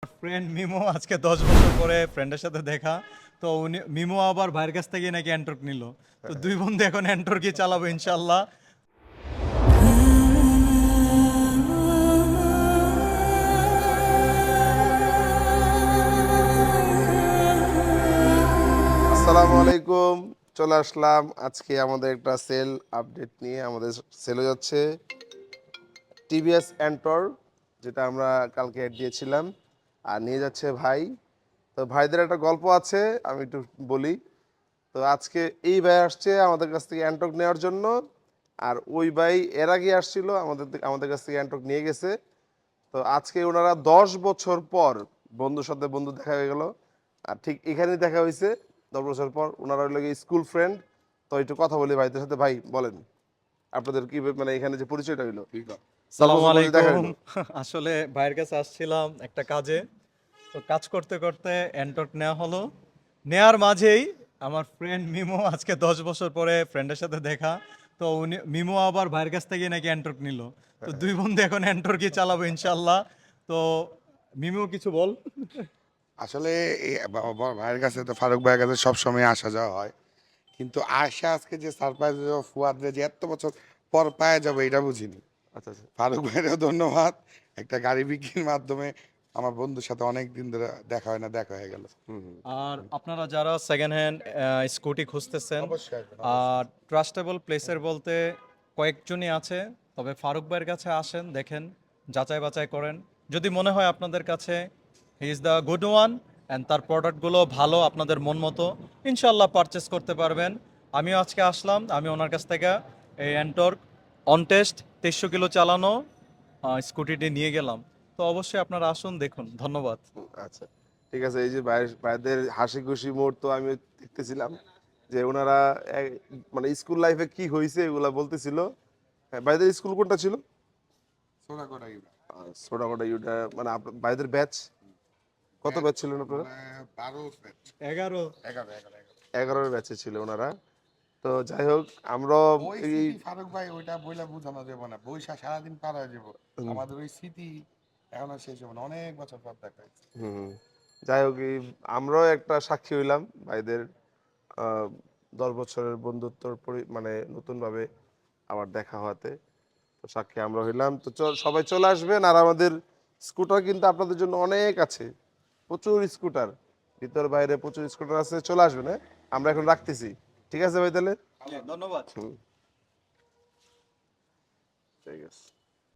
Friend MIMO আজকে 10 বছর পরে ফ্রেন্ডের সাথে দেখা। তো উনি মিমো আবার ভাইয়ের কাছ থেকে নাকি অ্যান্ট্রক নিল। তো দুই বন্ধু এখন অ্যান্ট্রকই চালাবো ইনশাল্লাহ। আসসালামু আলাইকুম। চলে আসলাম আজকে আমাদের একটা সেল আপডেট নিয়ে। আমাদের সেলে যাচ্ছে টিভিএস এন্টর, যেটা আমরা কালকে অ্যাড দিয়েছিলাম, আর নিয়ে যাচ্ছে ভাই। তো ভাইদের একটা গল্প আছে, আমি একটু বলি। তো আজকে এই ভাই আসছে আমাদের কাছ থেকে অ্যান্টক নেওয়ার জন্য, আর ওই ভাই এর আগে আসছিল আমাদের কাছ থেকে অ্যান্টক নিয়ে গেছে। তো আজকে ওনারা 10 বছর পর বন্ধুর সাথে বন্ধু দেখা হয়ে গেল, আর ঠিক এখানেই দেখা হয়েছে 10 বছর পর। ওনারা হলো স্কুল ফ্রেন্ড। তো একটু কথা বলি ভাইদের সাথে। ভাই বলেন, আপনাদের কি মানে এখানে যে পরিচয়টা হইলো, দশ সালাম বছর পর যে দেখা আলাইকুম। হইলো? আসলে ভাইয়ের কাছে আসছিলাম একটা কাজে। তো কাজ করতে করতে অ্যান্ট্রক নেওয়া হলো। নেয়ার মাঝেই আমার ফ্রেন্ড মিমো আজকে 10 বছর পরে ফ্রেন্ডের সাথে দেখা। তো উনি মিমো আবার ভাইয়ের কাছ থেকে নাকি অ্যান্ট্রক নিল। তো দুই বন্ধু এখন অ্যান্ট্রকই চালাবো ইনশাল্লাহ। তো মিমো কিছু বল। আসলে ভাইয়ের কাছে তো ফারুক ভাইয়ের কাছে সবসময় আসা যাওয়া হয়, কিন্তু আজকে যে সারপ্রাইজ ফুয়াদরে যে এত বছর পর পাওয়া যাবে এটা বুঝিনি। আচ্ছা আচ্ছা। ফারুক ভাইয়েরও ধন্যবাদ। একটা গাড়ি বিক্রির মাধ্যমে আমার বন্ধুর সাথে অনেক দিন ধরে দেখা হয় না, দেখা হয়ে গেল। আর আপনারা যারা সেকেন্ড হ্যান্ড স্কুটি খুঁজতেছেন, অবশ্যই আসবেন, আর অবশ্যই। ট্রাস্টেবল প্লেসের বলতে কয়েকজনই আছে। তবে ফারুক ভাইয়ের কাছে আসেন, দেখেন, যাচাই বাছাই করেন। যদি মনে হয় আপনাদের কাছে he is the good one and তার প্রোডাক্টগুলো ভালো, আপনাদের মন মতো, ইনশাল্লাহ পারচেস করতে পারবেন। আমিও আজকে আসলাম, আমি ওনার কাছ থেকে এই অ্যান্টর্ক অন টেস্ট 2300 কিলো চালানো স্কুটিটি নিয়ে গেলাম। তো অবশ্যই আপনারা আসুন, দেখুন। ধন্যবাদ। আচ্ছা, ঠিক আছে। এই যে ভাইদের হাসি খুশি মুহূর্ত আমি দেখতেছিলাম, যে ওনারা মানে স্কুল লাইফে কি হয়েছে এগুলা বলতেছিল। হ্যাঁ, ভাইদের স্কুল কোনটা ছিল? সোনা কটাই ছোটাখাটো ইউটা, মানে ভাইদের ব্যাচ কত ব্যাচ ছিলেন আপনারা? মানে 12 11। 11 11 11-এর ব্যাচে ছিল ওনারা। তো যাই হোক, আমরা ওই এই স্মৃতি ফারুক ভাই ওইটা বইলা বোঝানো যাবে না, বইসা সারাদিন পার হয়ে যাবো। আমাদের ওই স্মৃতি এখন আর শেষ হবে না, অনেক বছর পর দেখা হয়েছে। হুম, যাই হোক, আমরাও একটা সাক্ষী হইলাম ভাইদের 10 বছরের বন্ধুত্বর মানে নতুনভাবে আবার দেখা হওয়াতে। তো সাক্ষী আমরা হইলাম। তো সবাই চলে আসবেন। আর আমাদের স্কুটার কিন্তু আপনাদের জন্য অনেক আছে, প্রচুর স্কুটার, ভিতর বাইরে প্রচুর স্কুটার আছে। চলে আসবেন, হ্যাঁ। আমরা এখন রাখতেছি। ঠিক আছে ভাই, তাহলে। ধন্যবাদ। হুম, ঠিক আছে।